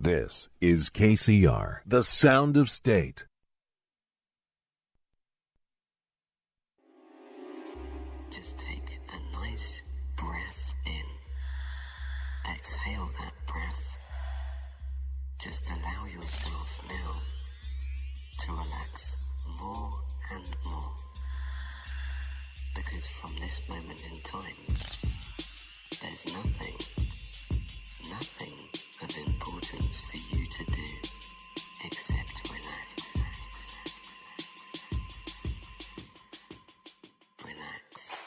This is KCR, the sound of state. Just take a nice breath in. Exhale that breath. Just allow yourself now to relax more and more. Because from this moment in time, there's nothing of importance for you to do except relax. Relax.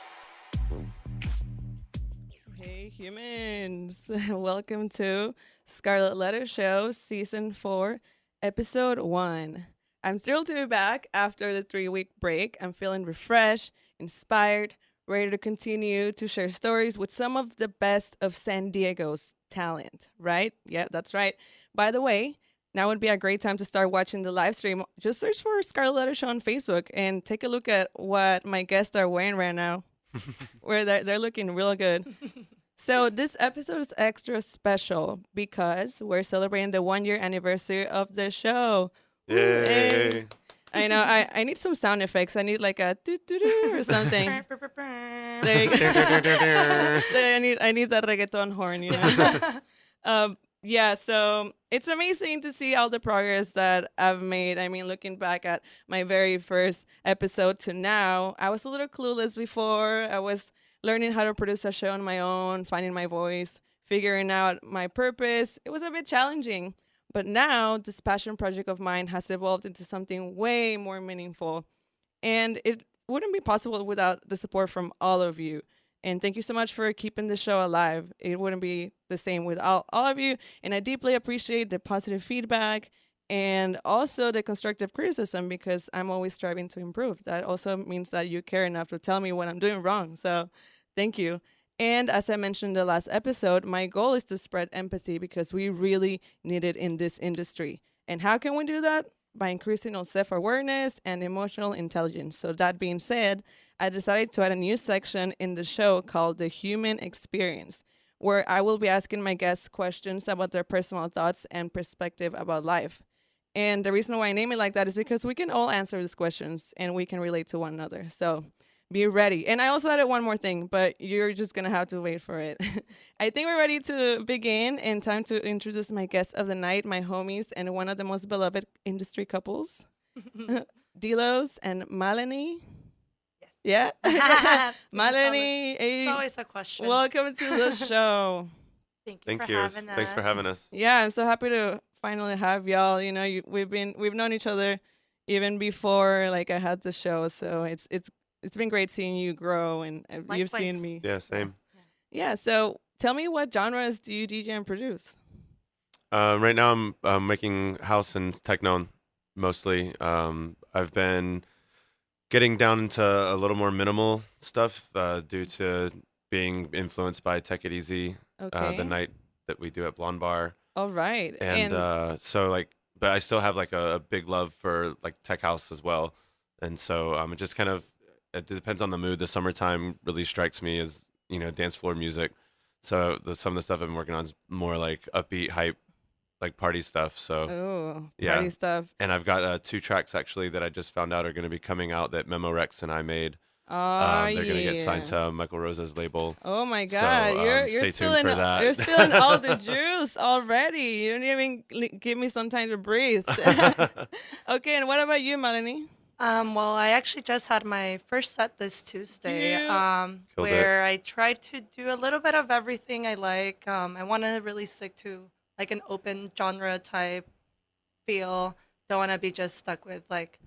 Hey humans, welcome to Scarlett Letter Show Season 4, Episode 1. I'm thrilled to be back after the 3-week break. I'm feeling refreshed, inspired, ready to continue to share stories with some of the best of San Diego's talent, right? Yeah, that's right. By the way, now would be a great time to start watching the live stream. Just search for Scarlett Letter Show on Facebook and take a look at what my guests are wearing right now. Where they're looking real good. So this episode is extra special because we're celebrating the 1-year anniversary of the show. Yay! Hey. I know. I need some sound effects. I need like a doo-doo-doo or something. There you go. I need that reggaeton horn, you know. Yeah, so it's amazing to see all the progress that I've made. I mean, looking back at my very first episode to now, I was a little clueless before. I was learning how to produce a show on my own, finding my voice, figuring out my purpose. It was a bit challenging. But now this passion project of mine has evolved into something way more meaningful. And it wouldn't be possible without the support from all of you. And thank you so much for keeping the show alive. It wouldn't be the same without all of you. And I deeply appreciate the positive feedback and also the constructive criticism because I'm always striving to improve. That also means that you care enough to tell me what I'm doing wrong. So thank you. And as I mentioned in the last episode, my goal is to spread empathy because we really need it in this industry. And how can we do that? By increasing our self-awareness and emotional intelligence. So that being said, I decided to add a new section in the show called The Human Experience, where I will be asking my guests questions about their personal thoughts and perspective about life. And the reason why I name it like that is because we can all answer these questions and we can relate to one another. So be ready. And I also added one more thing, but you're just going to have to wait for it. I think we're ready to begin and time to introduce my guests of the night, my homies, and one of the most beloved industry couples, Delos and Mal Eny. Yes. Yeah? Mal Eny. It's always a question. Welcome to the show. Thank Thank you you. for having us. Thanks for having us. Yeah, I'm so happy to finally have y'all. You know, we've known each other even before like I had the show, so it's been great seeing you grow and you've seen me. Yeah, same. Yeah, so tell me what genres do you DJ and produce? Right now I'm making house and techno mostly. I've been getting down into a little more minimal stuff due to being influenced by Take It Easy, the night that we do at Blonde Bar. All right. And so like, but I still have like a big love for like tech house as well. And so it just kind of, it depends on the mood. The summertime really strikes me as, you know, dance floor music. So some of the stuff I've been working on is more like upbeat, hype, like party stuff. So party stuff. And I've got 2 tracks actually that I just found out are going to be coming out that Memo Rex and I made. They're going to get signed to Michael Rosa's label. Oh my God, so, you're stay still tuned for that. You're spilling all the juice already. You don't even give me some time to breathe. Okay, and what about you, Mal Eny? Well, I actually just had my first set this Tuesday, where I tried to do a little bit of everything I like. I want to really stick to like an open genre type feel. Don't want to be just stuck with like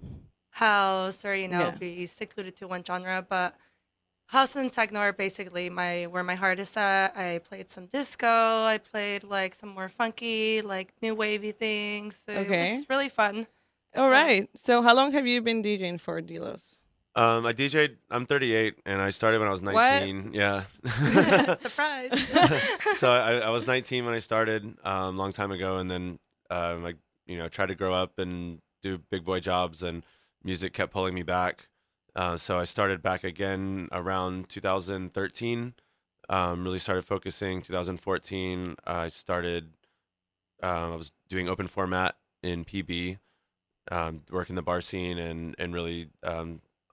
house or be secluded to one genre. But house and techno are basically where my heart is at. I played some disco. I played like some more funky, like new wavy things. It was really fun. All right. So how long have you been DJing for, Delos? I DJ'd, I'm 38, and I started when I was 19. What? Yeah. Surprise. So I was 19 when I started, a long time ago, and then tried to grow up and do big boy jobs, and music kept pulling me back. So I started back again around 2013, really started focusing. 2014, I started I was doing open format in PB, working the bar scene and really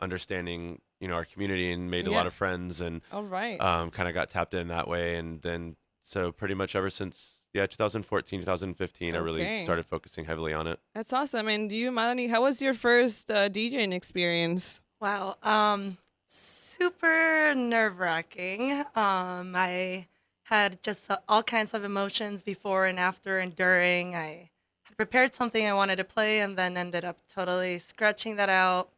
understanding our community and made a lot Yeah. of friends and All right. kind of got tapped in that way. And then so pretty much ever since 2014, 2015, I really Okay. started focusing heavily on it. That's awesome. And you, Melanie, how was your first DJing experience? Wow. Super nerve-wracking. I had just all kinds of emotions before and after and during. I had prepared something I wanted to play and then ended up totally scratching that out,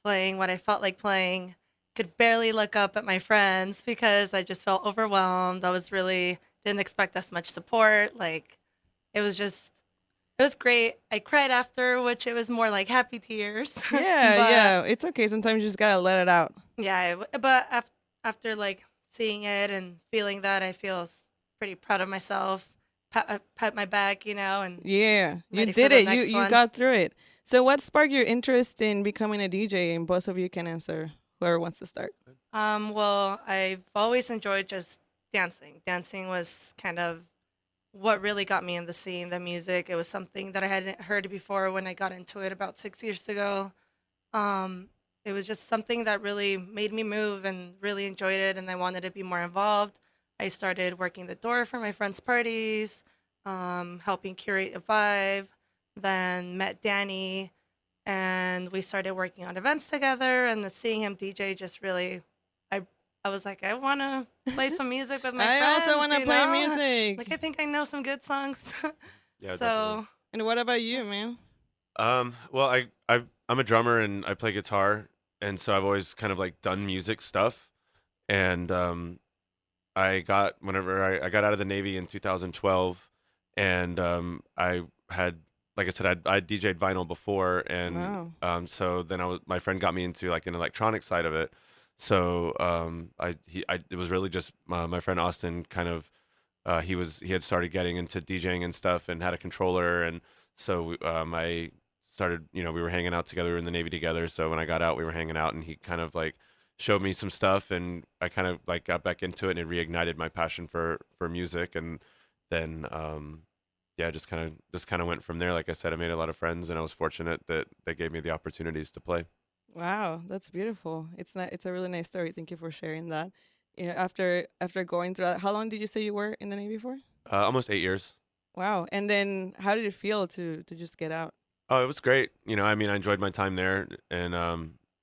playing what I felt like playing. Could barely look up at my friends because I just felt overwhelmed. I was really didn't expect as much support. Like it was just it was great. I cried after, which it was more like happy tears. Yeah, But yeah. It's okay. Sometimes you just gotta let it out. yeah, but after like seeing it and feeling that, I feel pretty proud of myself. Pat my back, and Yeah, you ready for did the it. You next you one. got through it. So, what sparked your interest in becoming a DJ? And both of you can answer. Whoever wants to start. Well, I've always enjoyed just dancing. Dancing was kind of what really got me in the scene, the music. It was something that I hadn't heard before when I got into it about 6 years ago. Um, it was just something that really made me move and really enjoyed it, and I wanted to be more involved. I started working the door for my friends' parties, helping curate a vibe, then met Danny, and we started working on events together. And seeing him DJ just really, I, I was like, I want to play some music with my I friends. also want to you play know? music. Like, I think I know some good songs. Yeah, So, definitely. And what about you, man? Well, I'm a drummer and I play guitar, and so I've always kind of like done music stuff. And whenever I got out of the Navy in 2012, and I had, like I said, I DJ'd vinyl before, and Wow. so then my friend got me into like an electronic side of it. So it was really just my friend Austin kind of he had started getting into DJing and stuff and had a controller, and so I started, we were hanging out together in the Navy together. So when I got out, we were hanging out, and he kind of like showed me some stuff, and I kind of like got back into it, and it reignited my passion for music. And then yeah, just kind of went from there. Like I said, I made a lot of friends, and I was fortunate that they gave me the opportunities to play. Wow, that's beautiful. It's a really nice story. Thank you for sharing that. Yeah, after going through that, how long did you say you were in the Navy for? Almost 8 years. Wow. And then how did it feel to just get out? Oh, it was great. I mean, I enjoyed my time there, and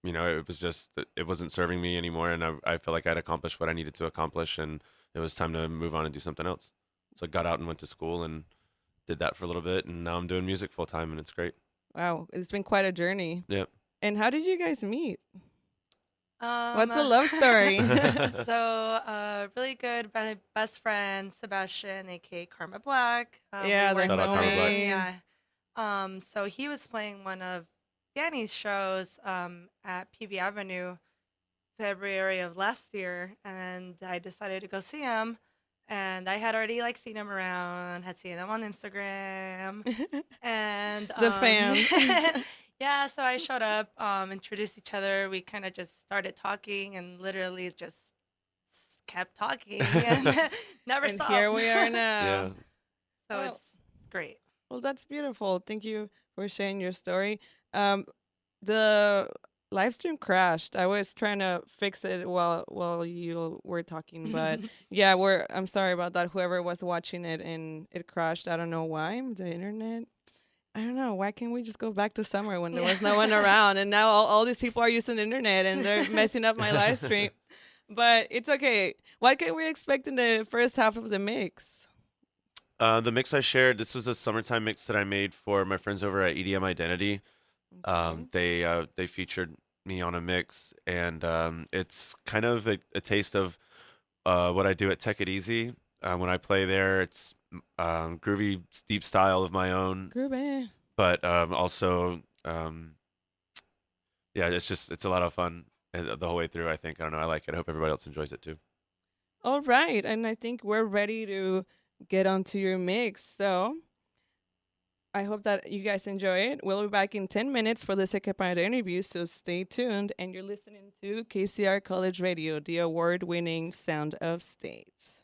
it was just it wasn't serving me anymore, and I felt like I'd accomplished what I needed to accomplish, and it was time to move on and do something else. So I got out and went to school and did that for a little bit, and now I'm doing music full time, and it's great. Wow, it's been quite a journey. Yep. And how did you guys meet? um, What's the love story? really good. My best friend Sebastian, aka Karma Black. Yeah, we the worked Shout out with Karma him, Black. Yeah. So he was playing one of Danny's shows at PV Avenue, February of last year, and I decided to go see him. And I had already like seen him around, had seen him on Instagram, and The fam. yeah. So I showed up, introduced each other. We kind of just started talking, and literally just kept talking and never And stopped. here we are now. Yeah. So Well, it's great. Well, that's beautiful. Thank you for sharing your story. The live stream crashed. I was trying to fix it while you were talking, but yeah, I'm sorry about that. Whoever was watching it and it crashed. I don't know why. The internet. I don't know. Why can't we just go back to summer when there was no one around? And now all these people are using the internet and they're messing up my live stream. But it's okay. What can we expect in the first half of the mix? The mix I shared, this was a summertime mix that I made for my friends over at EDM Identity. They featured me on a mix, and it's kind of a taste of what I do at Tech It Easy. When I play there, it's groovy, deep style of my own, Groovy. but also, yeah, it's a lot of fun the whole way through. I think I don't know, I like it. I hope everybody else enjoys it too. All right, and I think we're ready to get onto your mix. So I hope that you guys enjoy it. We'll be back in 10 minutes for the second part of the interview, so stay tuned. And you're listening to KCR College Radio, the award-winning Sound of States.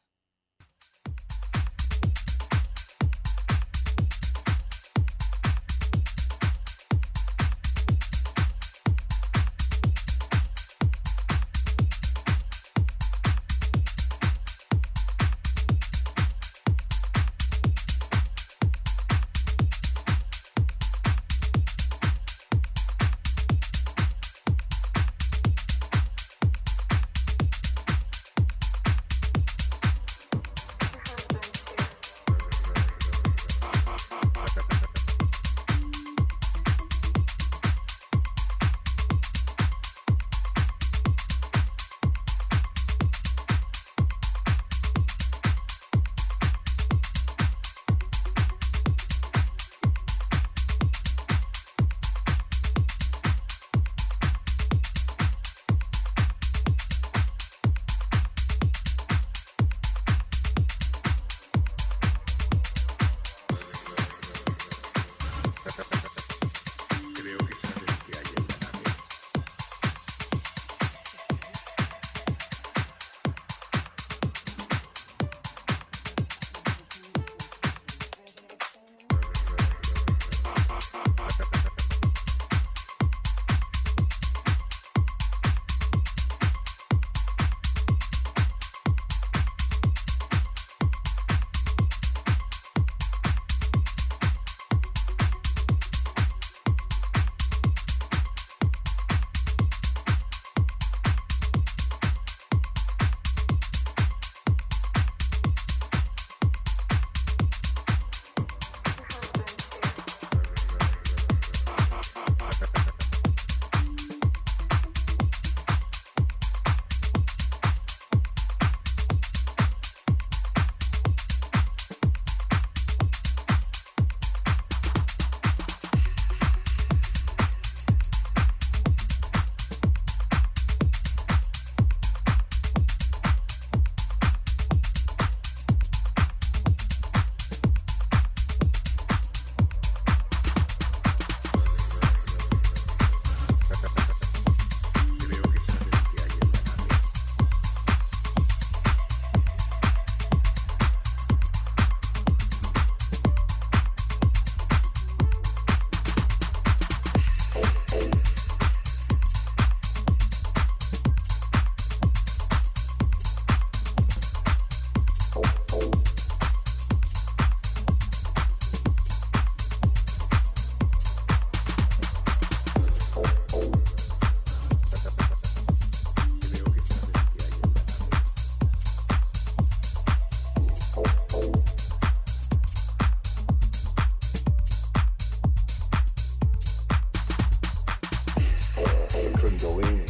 Eny.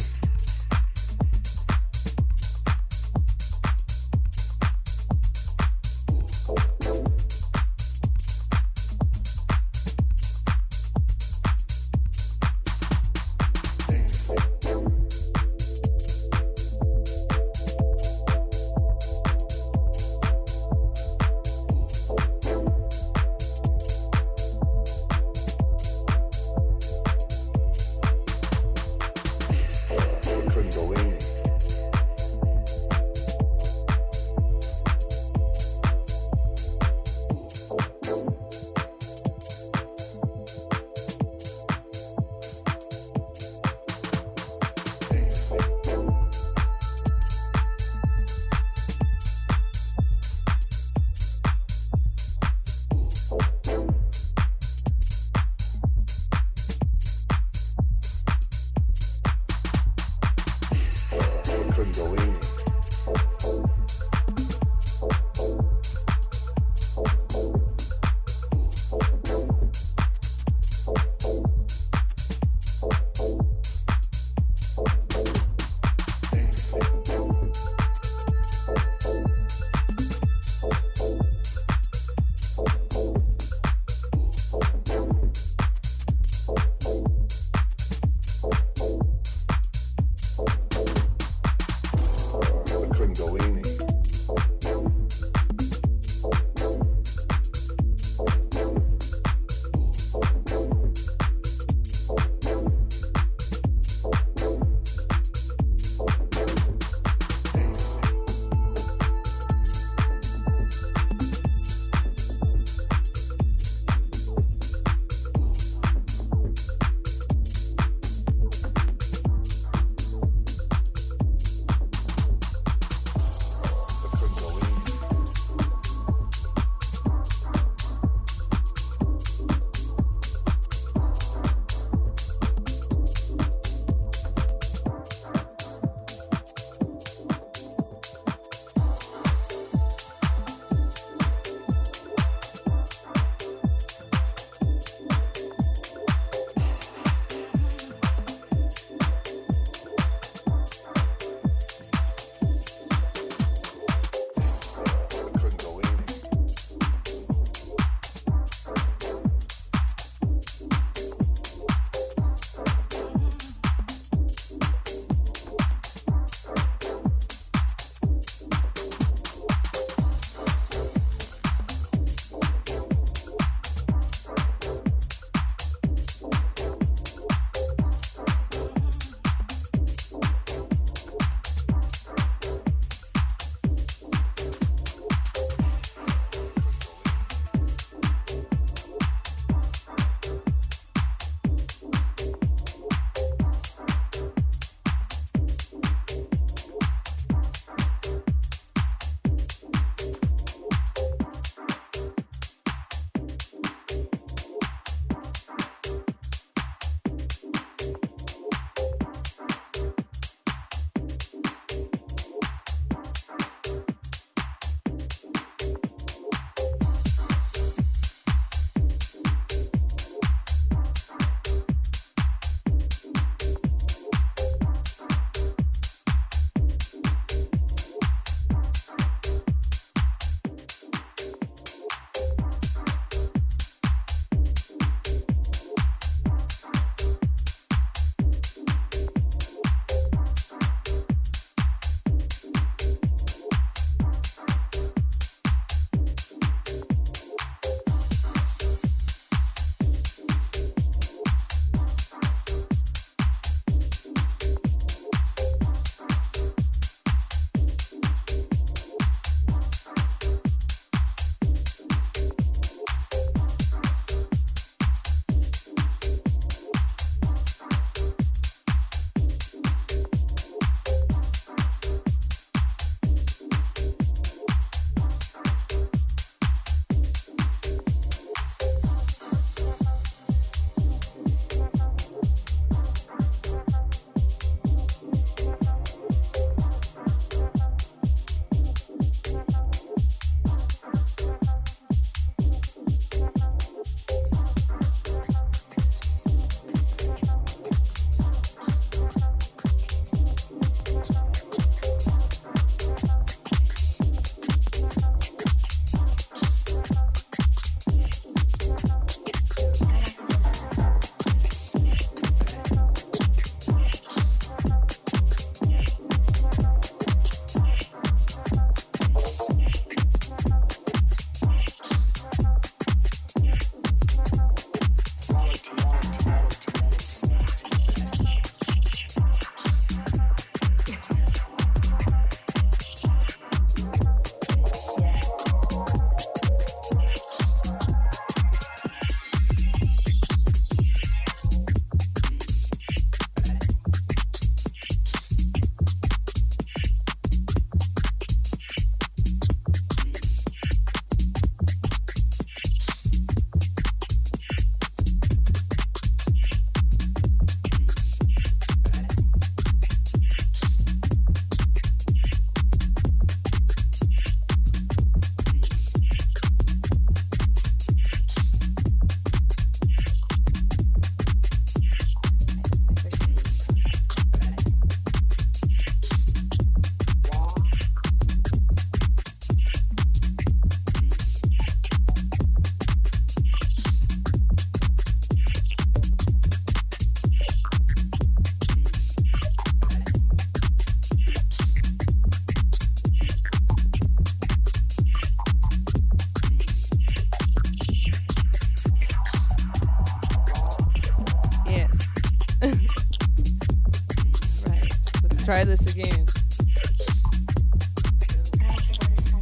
try this again.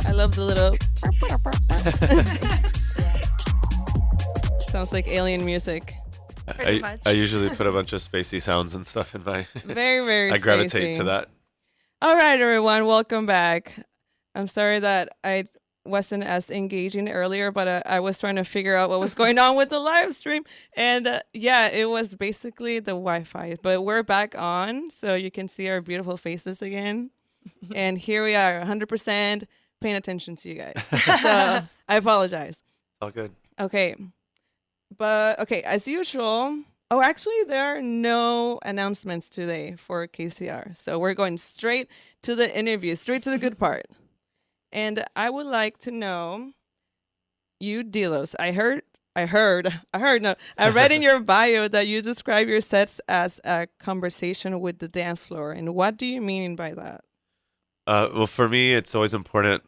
I love the little. Sounds like alien music. I usually put a bunch of spacey sounds and stuff in my. Very, very. I gravitate to that. All right, everyone, welcome back. I'm sorry that I wasn't as engaging earlier, but I was trying to figure out what was going on with the live stream, and yeah, it was basically the Wi-Fi. But we're back on, so you can see our beautiful faces again, and here we are, 100% paying attention to you guys. So I apologize. All good. Okay. But, okay, as usual, actually, there are no announcements today for KCR. So we're going straight to the interview, straight to the good part. And I would like to know, you, Delos, I read in your bio that you describe your sets as a conversation with the dance floor. And what do you mean by that? Well, for me, it's always important,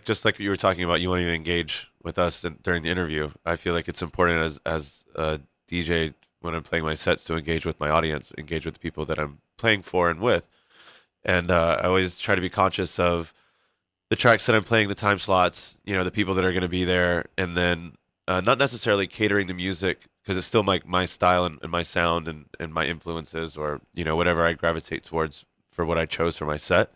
just like you were talking about, you want to engage with us during the interview. I feel like it's important as a DJ when I'm playing my sets to engage with my audience, engage with the people that I'm playing for and with. And I always try to be conscious of the tracks that I'm playing, the time slots, the people that are going to be there, and then not necessarily catering the music because it's still my style and my sound and my influences or, whatever I gravitate towards for what I chose for my set.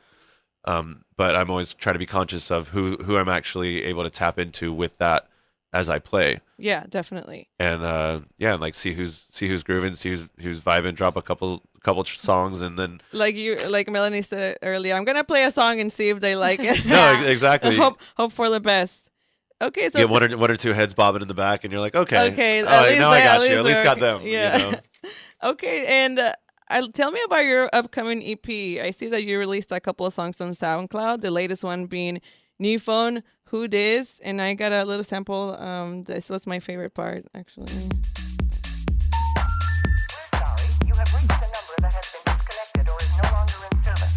But I'm always trying to be conscious of who I'm actually able to tap into with that as I play. Yeah, definitely. And and like see who's grooving, see who's vibing, drop a couple songs, and then like Melanie said earlier, I'm gonna play a song and see if they like it. No, exactly. hope for the best. Okay, so get one or two heads bobbing in the back, and you're like, okay, now I got you. At least got them. Yeah. Okay, and tell me about your upcoming EP. I see that you released a couple of songs on SoundCloud. The latest one being "New Phone, Who Dis," and I got a little sample. This was my favorite part, actually. We're sorry. You have reached a number that has been disconnected or is no longer in service.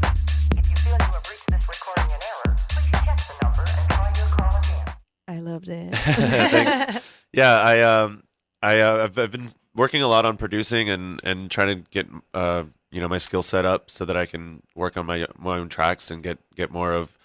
If you feel you have reached this recording in error, please check the number and try your call again. I loved it. Thanks. Yeah, I've been working a lot on producing and trying to get my skill set up so that I can work on my own tracks and get more of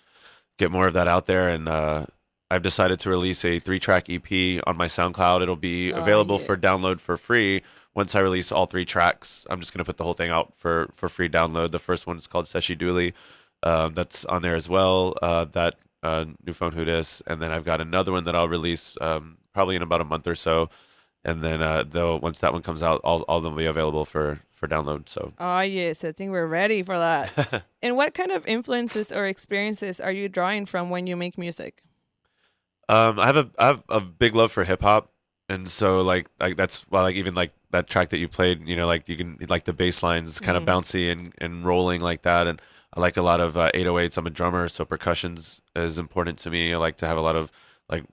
that out there. And I've decided to release a 3-track EP on my SoundCloud. It'll be available for download for free. Once I release all 3 tracks, I'm just going to put the whole thing out for free download. The first one is called Seshi Dooley. That's on there as well. That New Phone Who Dis. And then I've got another one that I'll release probably in about a month or so. And then once that one comes out, all of them will be available for download. So. Oh yes, I think we're ready for that. And what kind of influences or experiences are you drawing from when you make music? I have a big love for hip hop, and so like that's why even that track that you played, you can the bass lines is kind of bouncy and rolling like that, and I like a lot of 808s. I'm a drummer, so percussions is important to me. I like to have a lot of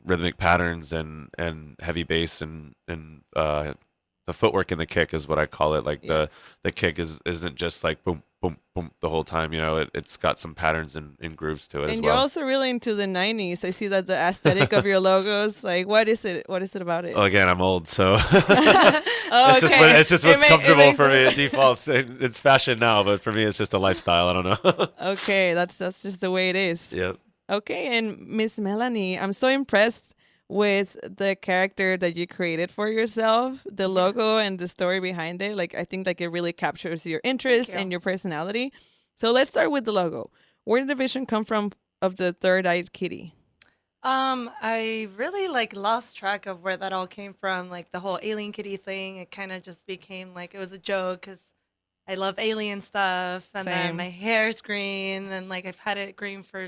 rhythmic patterns and heavy bass and the footwork in the kick is what I call it. The kick isn't just boom boom boom the whole time. It's got some patterns and grooves to it as well. And you're also really into the 90s. I see that the aesthetic of your logos. What is it about it? Oh, again, I'm old, so it's just what's comfortable for me. It defaults. It's fashion now, but for me, it's just a lifestyle. I don't know. Okay, that's just the way it is. Yep. Okay, and Miss Melanie, I'm so impressed with the character that you created for yourself, the logo and the story behind it. I think it really captures your interest and your personality. So let's start with the logo. Where did the vision come from of the third-eyed kitty? I really lost track of where that all came from. The whole alien kitty thing, it kind of just became it was a joke because I love alien stuff, and then my hair's green, and I've had it green for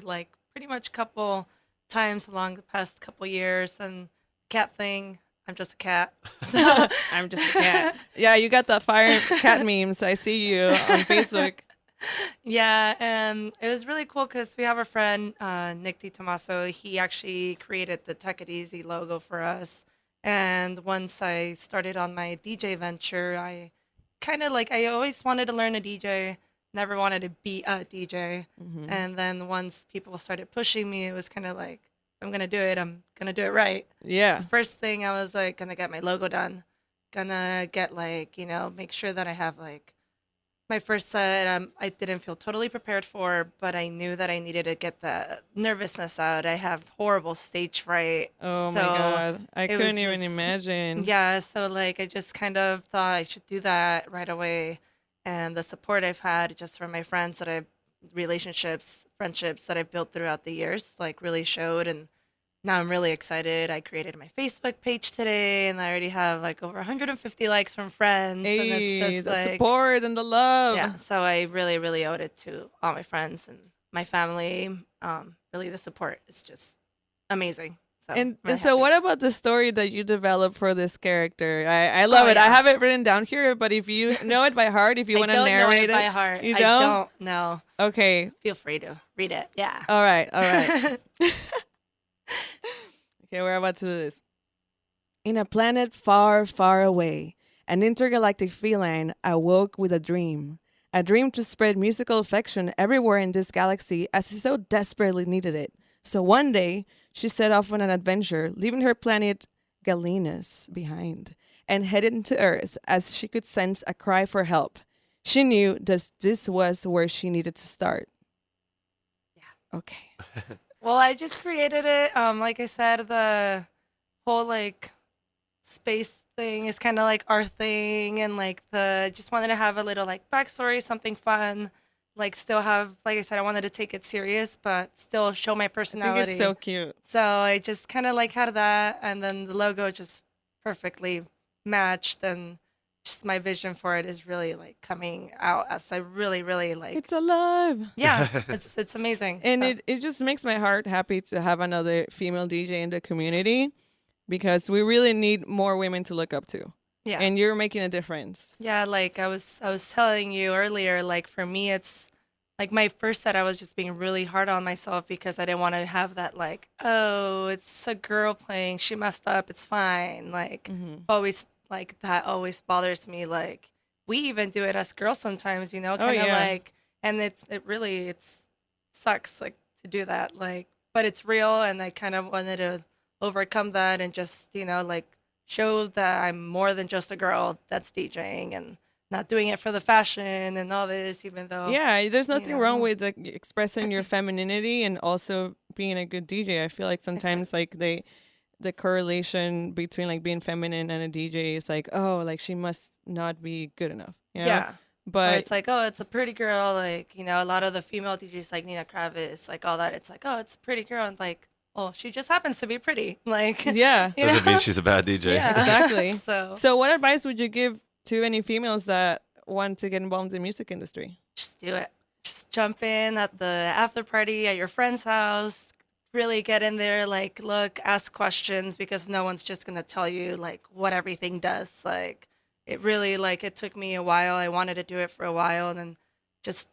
pretty much couple times along the past couple years. And cat thing, I'm just a cat. So I'm just a cat. Yeah, you got the fire cat memes. I see you on Facebook. Yeah, and it was really cool because we have a friend, Nick DiTomaso. He actually created the Tech It Easy logo for us. And once I started on my DJ venture, I kind of I always wanted to learn a DJ. Never wanted to be a DJ. Mm-hmm. And then once people started pushing me, it was kind of I'm going to do it. I'm going to do it right. Yeah. The first thing I was going to get my logo done. Gonna get make sure that I have my first set, I didn't feel totally prepared for, but I knew that I needed to get the nervousness out. I have horrible stage fright. Oh so my God. I it was couldn't even just- imagine. Yeah, so like I just kind of thought I should do that right away. And the support I've had just from my friends relationships, friendships that I've built throughout the years, like really showed. And now I'm really excited. I created my Facebook page today, and I already have like over 150 likes from friends. and it's Hey, just the like, support and the love. yeah. So I really, really owed it to all my friends and my family. Really, the support is just amazing. So And I'm so, happy. what about the story that you developed for this character? I love Oh, it. I yeah. have it written down here, but if you know it by heart, if you I want to don't know narrate it by heart. you I don't? don't know. Okay. Feel free to read it. Yeah. All right. All right. Okay, we're about to do this. In a planet far, far away, an intergalactic feline awoke with a dream to spread musical affection everywhere in this galaxy as he so desperately needed it. So one day, she set off on an adventure, leaving her planet Galenus behind, and headed to Earth as she could sense a cry for help. She knew that this was where she needed to start. Yeah. Okay. Well, I just created it. Like I said, the whole like space thing is kind of like our thing, and like the just wanted to have a little like backstory, something fun. Like still have, like I said, I wanted to take it serious, but still show my I personality. think it's so cute. So I just kind of like had that, and then the logo just perfectly matched, and just my vision for it is really like coming out as I really, really like. It's alive. Yeah, it's amazing. And So, it just makes my heart happy to have another female DJ in the community because we really need more women to look up to. yeah, And you're making a difference. yeah. Like I was telling you earlier, like for me, it's like my first set. I was just being really hard on myself because I didn't want to have that like, oh, it's a girl playing. She messed up. It's fine. Like always, like that always bothers me. Like we even do it as girls sometimes, you know, kind of yeah. like, and it really sucks like to do that. Like, but it's real, and I kind of wanted to overcome that and just like show that I'm more than just a girl that's DJing and not doing it for the fashion and all this, even though Yeah, there's nothing wrong know. with like expressing your femininity and also being a good DJ. I feel like sometimes like the correlation between like being feminine and a DJ is like, oh, like she must not be good enough. You know? yeah. Or But it's like, oh, it's a pretty girl. Like, a lot of the female DJs like Nina Kravis, like all that. It's like, oh, it's a pretty girl. And like, well, she just happens to be pretty. Like, yeah, you Doesn't know? mean she's a bad DJ. Yeah. exactly. So So what advice would you give to any females that want to get involved in the music industry? just do it. Just jump in at the after party at your friend's house. Really get in there, like, look, ask questions, because no one's just going to tell you, like, what everything does. Like, it really, like, it took me a while. I wanted to do it for a while. And then just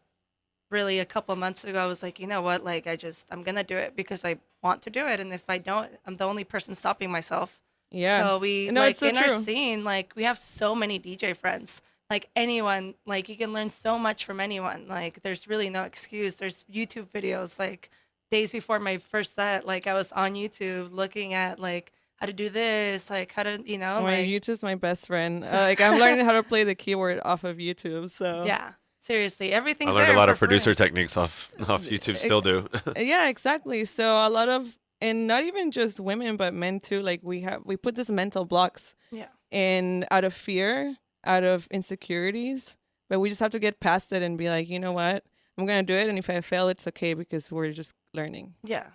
really a couple months ago, I was like, you know what? Like, I'm going to do it because I want to do it. And if I don't, I'm the only person stopping myself. Yeah. So we, No, like, it's so in true. our scene, like, we have so many DJ friends. Like, anyone, like, you can learn so much from anyone. Like, there's really no excuse. There's YouTube videos, like, days before my first set, like, I was on YouTube looking at, like, how to do this, like, how to, My like, YouTube's my best friend. Like I'm learning how to play the keyboard off of YouTube. So yeah, seriously, everything's I learned a there lot for of producer free. techniques off YouTube. Still do. Yeah, exactly. So a lot of, and not even just women, but men too. Like we put this mental blocks Yeah. in out of fear, out of insecurities, but we just have to get past it and be like, you know what? I'm gonna do it, and if I fail, it's okay because we're just learning. Yeah.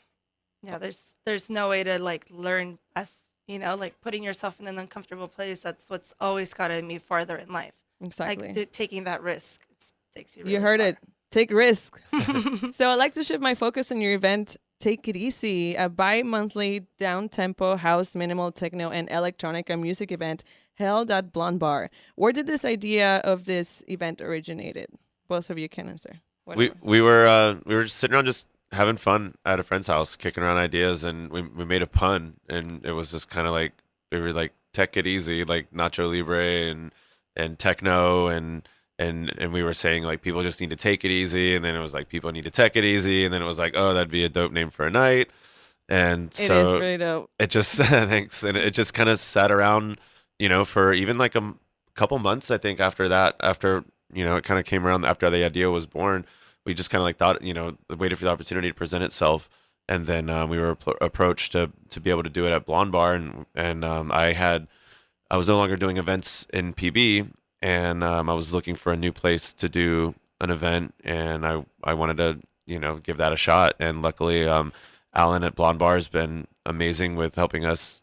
Yeah, there's no way to, like, learn as, like, putting yourself in an uncomfortable place. That's what's always gotten me farther in life. Exactly. Like, taking that risk, takes you really You heard far. it. Take risk. So I'd like to shift my focus on your event, Take It Easy, a bi-monthly down-tempo house, minimal techno, and electronica music event held at Blonde Bar. Where did this idea of this event originated? Both of you can answer. we were just sitting around just having fun at a friend's house, kicking around ideas, and we made a pun, and it was just kind of like we were like Tech It Easy, like Nacho Libre and techno, and we were saying like people just need to take it easy, and then it was like people need to tech it easy, and then it was like, oh, that'd be a dope name for a night, and It is so really dope. it just thanks, and it just kind of sat around, for even like a couple months, I think, after that, after it kind of came around after the idea was born. We just kind of like thought, waited for the opportunity to present itself. And then we were approached to be able to do it at Blonde Bar. And I was no longer doing events in PB, and I was looking for a new place to do an event, and I wanted to, give that a shot. And luckily, Alan at Blonde Bar has been amazing with helping us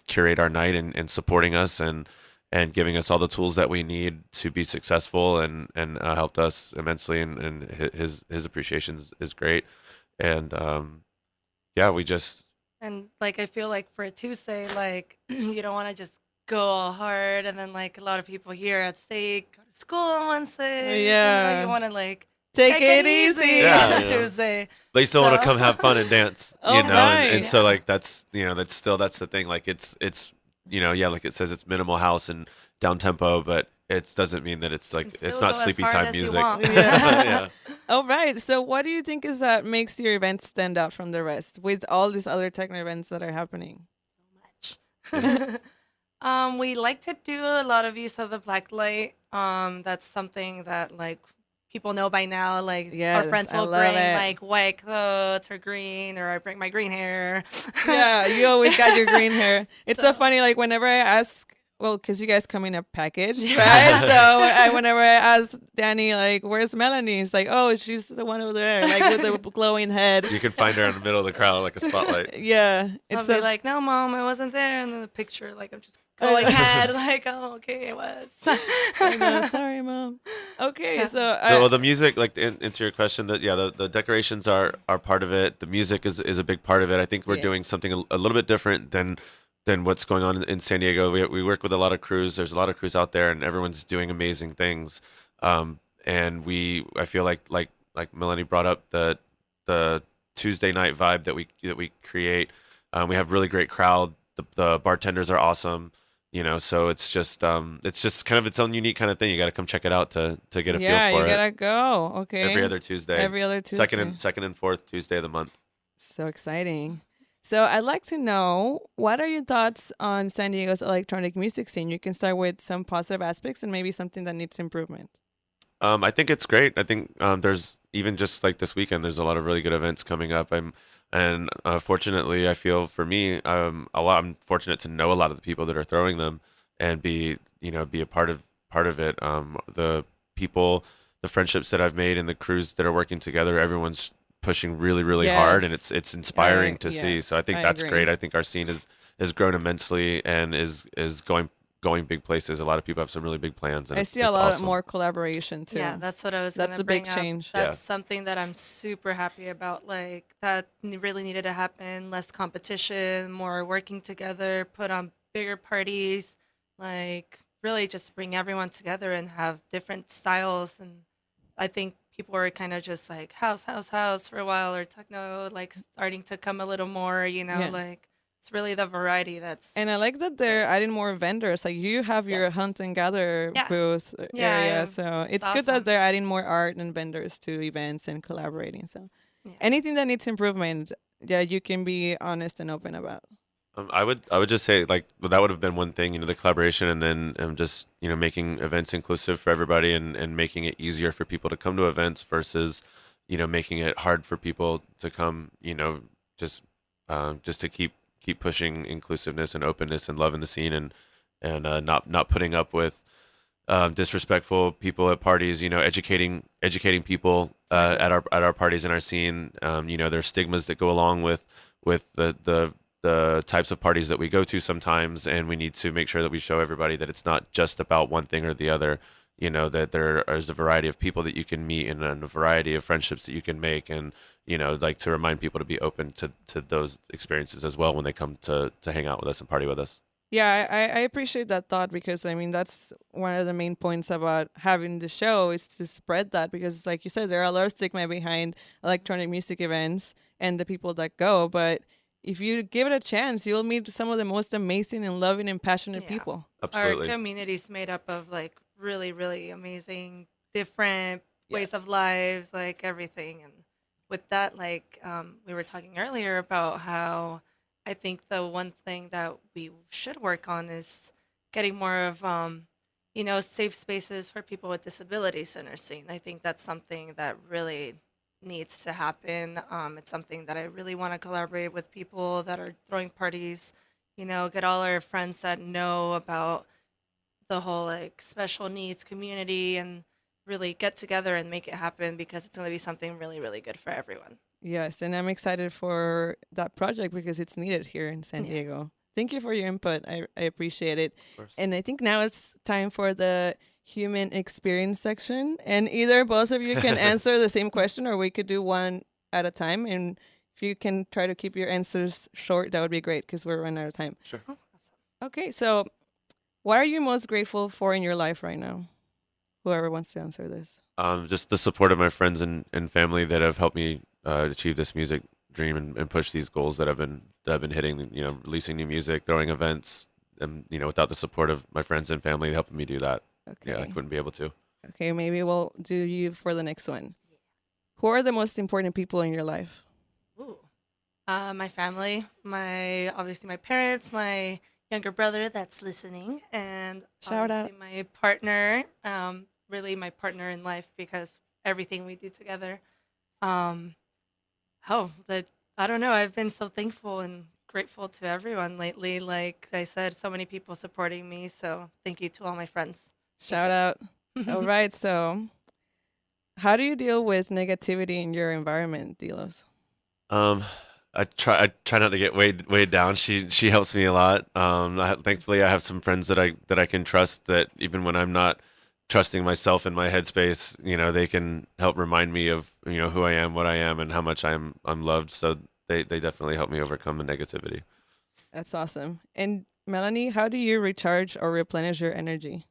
curate our night and supporting us and giving us all the tools that we need to be successful, and helped us immensely. And his appreciation is great. And yeah, we just. And like I feel like for a Tuesday, like you don't want to just go all hard, and then like a lot of people here at stake go to school on Wednesday. Yeah. You want to like Take it easy. Yeah, on a Tuesday. They still want to So- come have fun and dance, Oh, and right. so like that's the thing. Like it's like it says, it's minimal house and down tempo, but it doesn't mean that it's like Still it's not go as sleepy hard time as you music. want. Yeah. All right. So what do you think is that makes your event stand out from the rest with all these other techno events that are happening? We like to do a lot of use of the black light. That's something that like people know by now. Like our Yes, friends I will love bring it. like white clothes or green, or I bring my green hair. Yeah, you always got your green hair. It's so So- funny. Like whenever I ask, well, because you guys come in a package, right? So whenever I ask Danny, like, "Where's Melanie?" He's like, "Oh, she's the one over there, like with the glowing head." You can find her in the middle of the crowd like a spotlight. Yeah, I'll it's be so like, "No, mom, I wasn't there," and then the picture, like I'm just glowing head, like, "Oh, okay, it was." I know, sorry, mom. Okay, so Well, the music, like to answer your question, that the decorations are part of it. The music is a big part of it. I think we're Yeah. doing something a little bit different than what's going on in San Diego. We work with a lot of crews. There's a lot of crews out there, and everyone's doing amazing things. And I feel like Melanie brought up the Tuesday night vibe that we create. We have really great crowd. The bartenders are awesome. So it's just kind of its own unique kind of thing. You got to come check it out to get a yeah, feel for you it. gotta go. Okay, Every other Tuesday. Every other Tuesday. Second and fourth Tuesday of the month. So exciting. So I'd like to know, what are your thoughts on San Diego's electronic music scene? You can start with some positive aspects and maybe something that needs improvement. I think it's great. I think there's even just like this weekend, there's a lot of really good events coming up. Fortunately, I feel for me, I'm fortunate to know a lot of the people that are throwing them and be a part of it. The people, the friendships that I've made and the crews that are working together, everyone's pushing really, really hard, and Yes. it's inspiring to Yes, see. So I think I that's agree. great. I think our scene has grown immensely and is going big places. A lot of people have some really big plans. And I it's- see a it's lot awesome. more collaboration too. Yeah, that's what I was. That's gonna a big bring up. change. That's Yeah. something that I'm super happy about. Like that really needed to happen. Less competition, more working together, put on bigger parties. Like really just bring everyone together and have different styles. And I think people were kind of just like house for a while, or techno, like starting to come a little more. Yeah. Like it's really the variety that's. And I like that they're adding more vendors. Like you have your Yes. hunt and gather Yeah. booth Yeah, area. So it's good that awesome. they're adding more art and vendors to events and collaborating. So Yeah. anything that needs improvement, yeah, you can be honest and open about. I would just say like, well, that would have been one thing, the collaboration, and then just making events inclusive for everybody, and making it easier for people to come to events versus making it hard for people to come, just to keep pushing inclusiveness and openness and love in the scene, and not putting up with disrespectful people at parties. Educating people at our parties and our scene. There's stigmas that go along with the types of parties that we go to sometimes, and we need to make sure that we show everybody that it's not just about one thing or the other. That there is a variety of people that you can meet, and a variety of friendships that you can make, and like to remind people to be open to those experiences as well when they come to hang out with us and party with us. Yeah, I appreciate that thought, because I mean that's one of the main points about having the show is to spread that, because like you said, there are a lot of stigma behind electronic music events and the people that go, but if you give it a chance, you'll meet some of the most amazing and loving and passionate Yeah. people. Absolutely. Our community's made up of like really, really amazing, different ways of lives, like everything. And with that, like we were talking earlier about how I think the one thing that we should work on is getting more of safe spaces for people with disabilities in our scene. I think that's something that really needs to happen. It's something that I really want to collaborate with people that are throwing parties, get all our friends that know about the whole like special needs community and really get together and make it happen because it's going to be something really, really good for everyone. Yes, and I'm excited for that project because it's needed here in San Diego. Thank you for your input. I appreciate it. And I think now it's time for the human experience section. And either both of you can answer the same question or we could do one at a time. And if you can try to keep your answers short, that would be great because we're running out of time. Sure. Okay, so what are you most grateful for in your life right now? Whoever wants to answer this. Just the support of my friends and family that have helped me achieve this music dream and push these goals that I've been hitting. Releasing new music, throwing events, and without the support of my friends and family helping me do that, I couldn't be able to. Okay, maybe we'll do you for the next one. Who are the most important people in your life? Ooh. My family, obviously my parents, my younger brother that's listening, and Shout out. my partner, really my partner in life because everything we do together. I don't know. I've been so thankful and grateful to everyone lately. Like I said, so many people supporting me. So thank you to all my friends. Shout out. All right. So, how do you deal with negativity in your environment, Delos? I try not to get weighed down. She helps me a lot. Thankfully, I have some friends that I can trust. That even when I'm not trusting myself in my headspace, they can help remind me of who I am, what I am, and how much I'm loved. So they definitely help me overcome the negativity. That's awesome. And Melanie, how do you recharge or replenish your energy?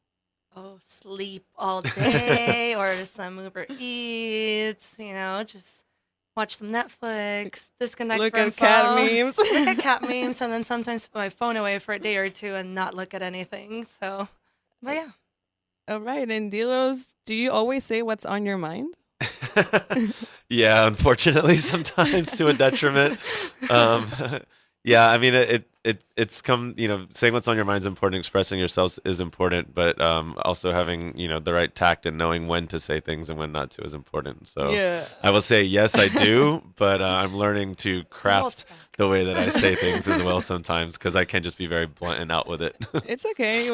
Oh, sleep all day or some Uber Eats, just watch some Netflix, disconnect Look from at cat phone. memes. Look at cat memes, and then sometimes put my phone away for a day or two and not look at anything. So, but yeah. All right. And Delos, do you always say what's on your mind? Yeah, unfortunately, sometimes to a detriment. Yeah, I mean, it's come, saying what's on your mind is important, expressing yourself is important, but also having, the right tact and knowing when to say things and when not to is important. So Yeah. I will say, yes, I do, but I'm learning to craft the way that I say things as well sometimes because I can't just be very blunt and out with it. It's okay.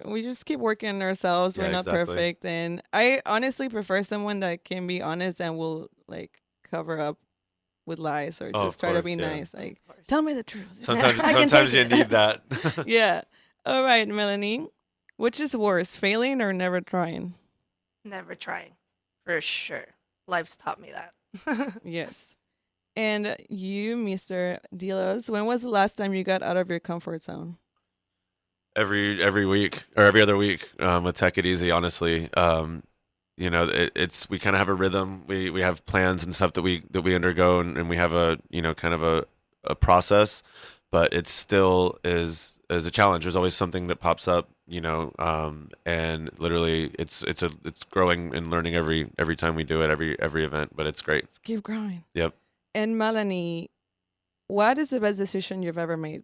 We just keep working on ourselves. Yeah, We're not exactly. perfect. And I honestly prefer someone that can be honest and will like cover up with lies or Oh, just of try to course, be yeah. nice. Like, tell me the truth. Sometimes I can sometimes you take it. need that. Yeah. All right, Melanie. Which is worse, failing or never trying? Never trying, for sure. Life's taught me that. Yes. And you, Mr. Delos, when was the last time you got out of your comfort zone? Every week or every other week with Tech It Easy, honestly. It's we kind of have a rhythm. We have plans and stuff that we undergo, and we have a kind of a process, but it still is a challenge. There's always something that pops up, and literally it's growing and learning every time we do it, every event. But it's great. Let's keep growing. Yep. And Melanie, what is the best decision you've ever made?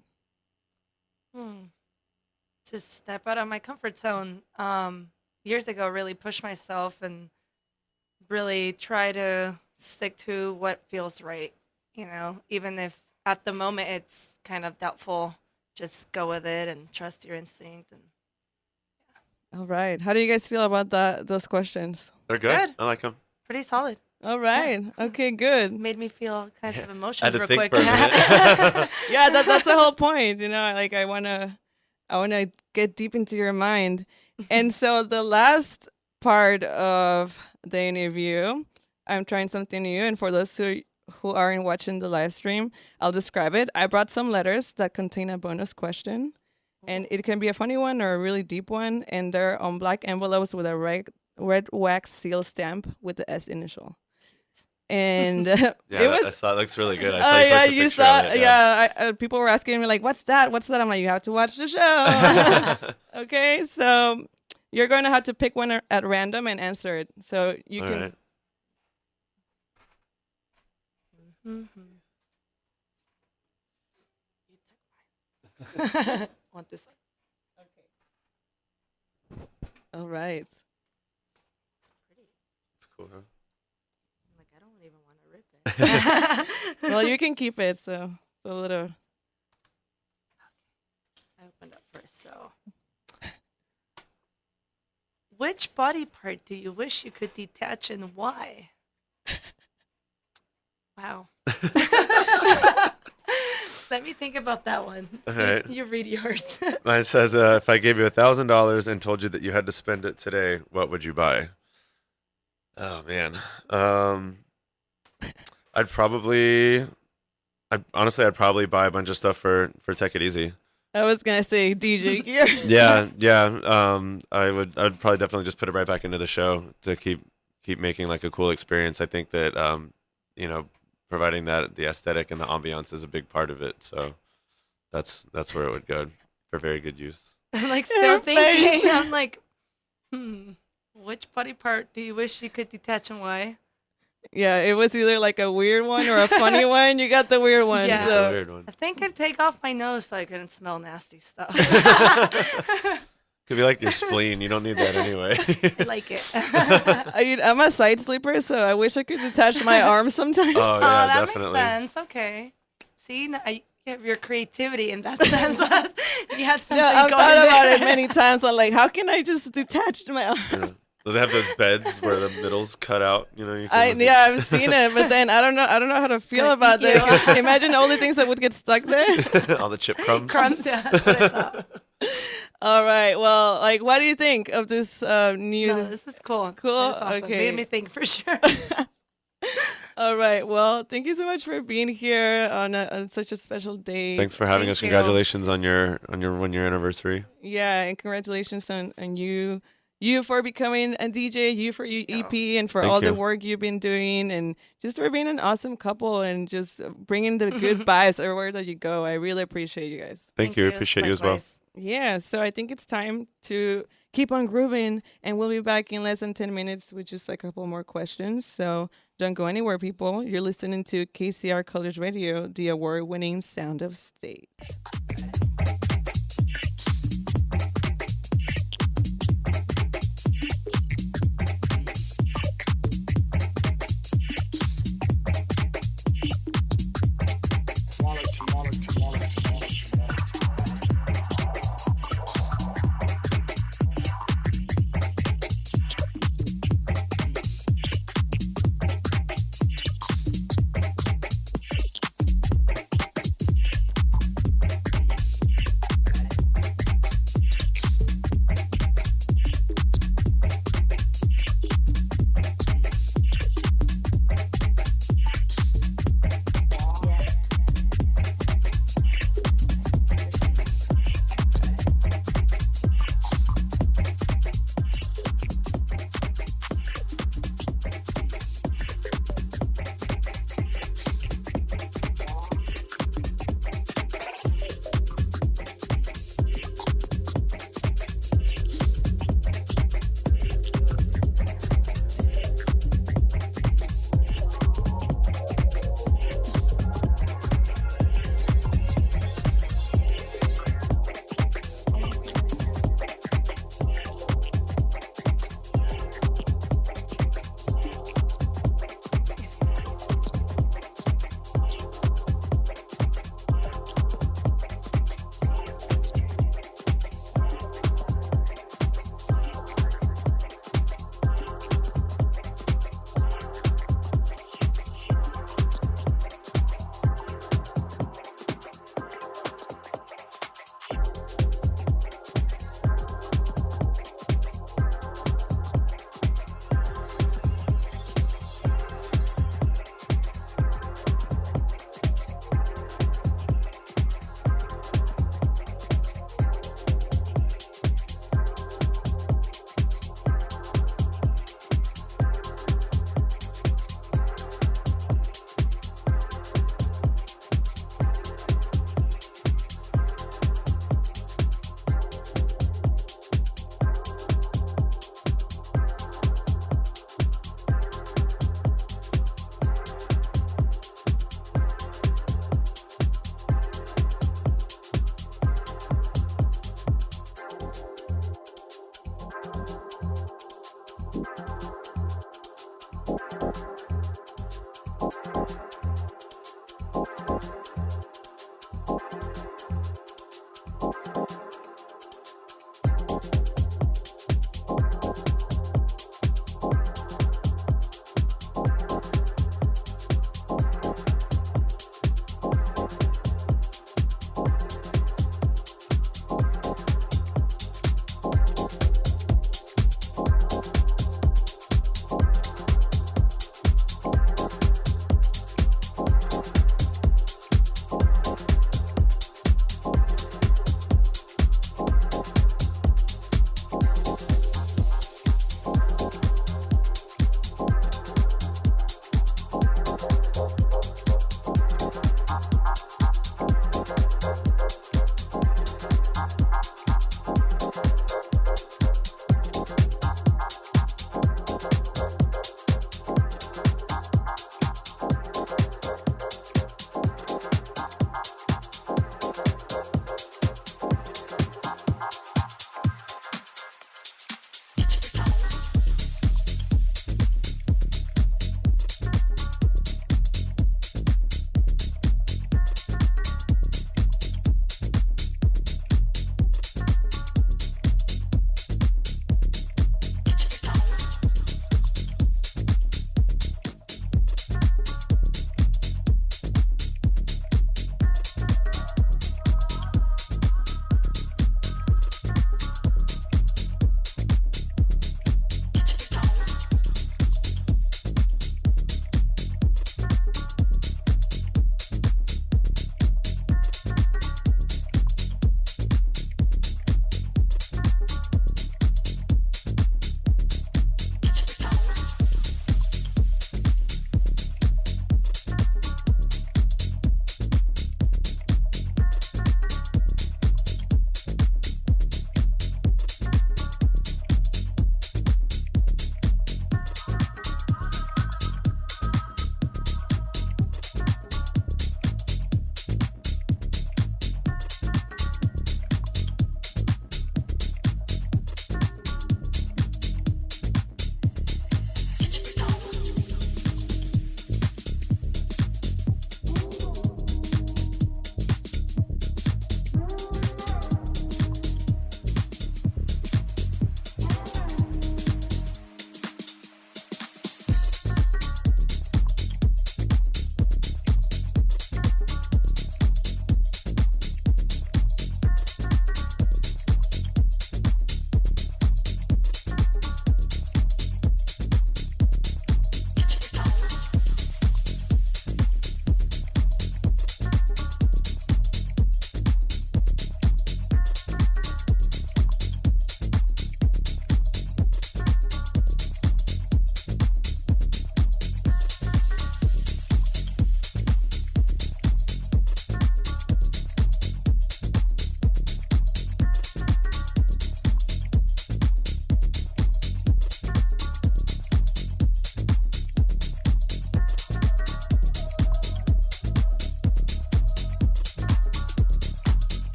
To step out of my comfort zone. Years ago, really push myself and really try to stick to what feels right. Even if at the moment it's kind of doubtful, just go with it and trust your instinct. And All right. How do you guys feel about those questions? They're good. Good. I like them. pretty solid. All right. Okay, good. Made me feel kinds of I had emotions to real think quick. for a minute. Yeah, that's the whole point. Like I wanna get deep into your mind. And so the last part of the interview, I'm trying something new. And for those who aren't watching the live stream, I'll describe it. I brought some letters that contain a bonus question. And it can be a funny one or a really deep one. And they're on black envelopes with a red wax seal stamp with the S initial. And Yeah, it was. I saw it looks really good. I saw you Yeah, post a you picture saw. of it, Yeah, people were asking me like, "What's that? What's that?" I'm like, "You have to watch the show." Okay, so you're going to have to pick one at random and answer it. So you All can. right. Want this one? All right. It's pretty. It's cool, huh? I'm like, I don't even want to rip it. Well, you can keep it. So it's a little. I opened up first, so. Which body part do you wish you could detach and why? Wow. Let me think about that one. All right. You read yours. Mine says, if I gave you $1,000 and told you that you had to spend it today, what would you buy? Oh man. I'd probably buy a bunch of stuff for Tech It Easy. I was gonna say DJ gear. Yeah. I'd probably definitely just put it right back into the show to keep making like a cool experience. I think that providing that the aesthetic and the ambiance is a big part of it. So that's where it would go for very good use. I'm like still thinking. I'm like, which body part do you wish you could detach and why? Yeah, it was either like a weird one or a funny one. You got the weird one. Yeah. So. Weird one. I think I'd take off my nose so I couldn't smell nasty stuff. Could be like your spleen. You don't need that anyway. I like it. I'm a side sleeper, so I wish I could detach my arms sometimes. Oh Oh, yeah, that definitely. makes sense. Okay. See, you have your creativity in that sense. You had something Yeah, I've going thought about there. it many times. I'm like, how can I just detach my arms? Yeah. They have those beds where the middle's cut out. You can I've seen it, but then I don't know how to feel about Ew. that. Imagine all the things that would get stuck there. all the chip crumbs. Crumbs, yeah. That's what I thought. All right. Well, like, what do you think of this new? No, this is cool. Cool? This is awesome. Okay. Made me think for sure. All right. Well, thank you so much for being here on such a special day. Thanks for having Thank us. you. Congratulations on your 1 year anniversary. Yeah, and congratulations on you for becoming a DJ, you for your EP, and for Thank all you. the work you've been doing, and just for being an awesome couple and just bringing the good vibes everywhere that you go. I really appreciate you guys. Thank you. Appreciate you as well. Likewise. Yeah, so I think it's time to keep on grooving, and we'll be back in less than 10 minutes with just a couple more questions. So don't go anywhere, people. You're listening to KCR Colors Radio, the award-winning Sound of State.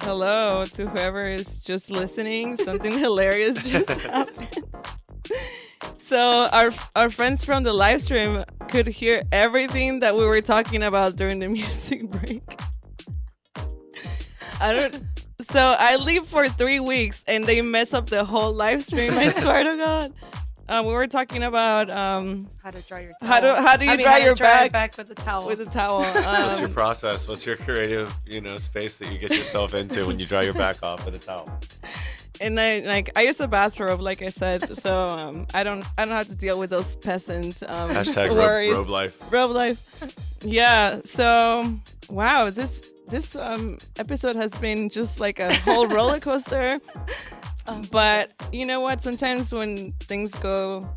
hello to whoever is just listening. Something hilarious just happened. So our friends from the live stream could hear everything that we were talking about during the music break. So I leave for 3 weeks and they mess up the whole live stream. I swear to God. We were talking about How to dry your towel. how do you dry your back with a towel? with a towel. What's your process? What's your creative, space that you get yourself into when you dry your back off with a towel? And I use a bathrobe, like I said, so I don't have to deal with those peasant Hashtag worries. robe life. Robe life. Yeah. So wow, this episode has been just like a whole roller coaster. But you know what? Sometimes when things go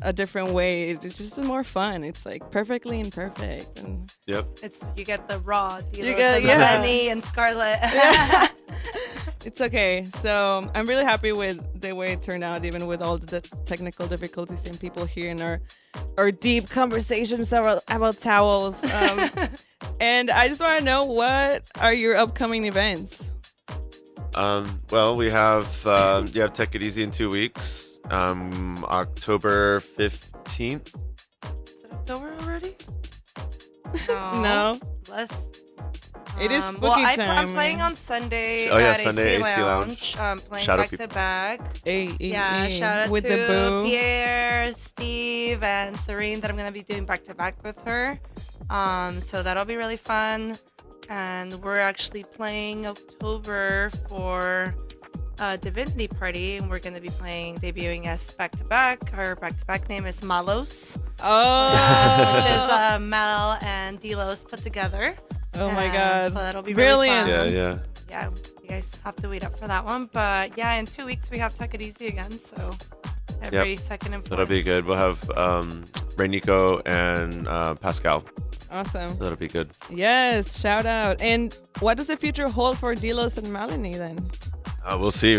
a different way, it's just more fun. It's like perfectly imperfect. And Yep. You get the raw Delos get- and yeah. Mal Eny and Scarlett. it's okay. So I'm really happy with the way it turned out, even with all the technical difficulties and people hearing our deep conversations about towels. And I just want to know, what are your upcoming events? Well, we have Take It Easy in 2 weeks. October 15th. Is it October already? No. Less. It is spooky well, time. I'm playing on Sunday Oh, yeah, at Sunday, AC AC Lounge. Playing Shadow back people. to back. Yeah, Shout out with to the boo. Pierre, Steve, and Serene that I'm going to be doing back to back with her. So that'll be really fun. And we're actually playing October for Divinity Party, and we're going to be debuting as back to back. Our back to back name is Malos, Oh. which is Mal and Delos put together. Oh my And God. So that'll be really Brilliant. fun. Yeah. Yeah, you guys have to wait up for that one. But yeah, in 2 weeks we have Take It Easy again. So every second and fourth. That'll be good. We'll have Reinico and Pascal. Awesome. That'll be good. Yes, shout out. And what does the future hold for Delos and Mal Eny then? We'll see.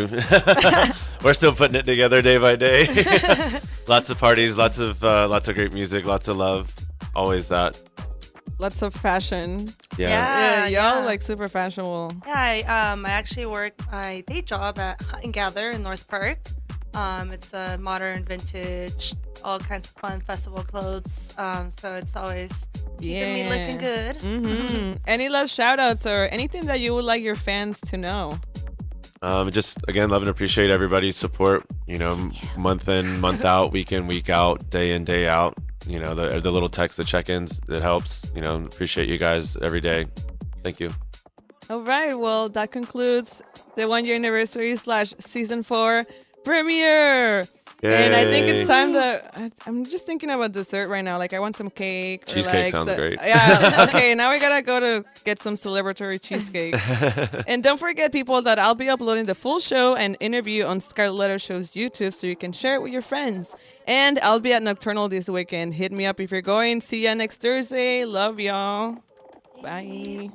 We're still putting it together day by day. Lots of parties, lots of great music, lots of love. Always that. Lots of fashion. Yeah. Y'all like super fashionable. Yeah, I actually work my day job at Hunt and Gather in North Park. It's a modern, vintage, all kinds of fun festival clothes. So it's always keeping me looking good. Mm-hmm. Any last shout outs or anything that you would like your fans to know? Just again, love and appreciate everybody's support. Month in, month out, week in, week out, day in, day out. The little text, the check-ins, it helps. Appreciate you guys every day. Thank you. All right. Well, that concludes the 1 year anniversary / season 4 premiere. Yay. And I think it's time I'm just thinking about dessert right now. Like, I want some cake. Cheesecake sounds great. Yeah. Okay. Now we gotta go to get some celebratory cheesecake. And don't forget, people, that I'll be uploading the full show and interview on Scarlett Show's YouTube, so you can share it with your friends. And I'll be at Nocturnal this weekend. Hit me up if you're going. See ya next Thursday. Love y'all. Bye.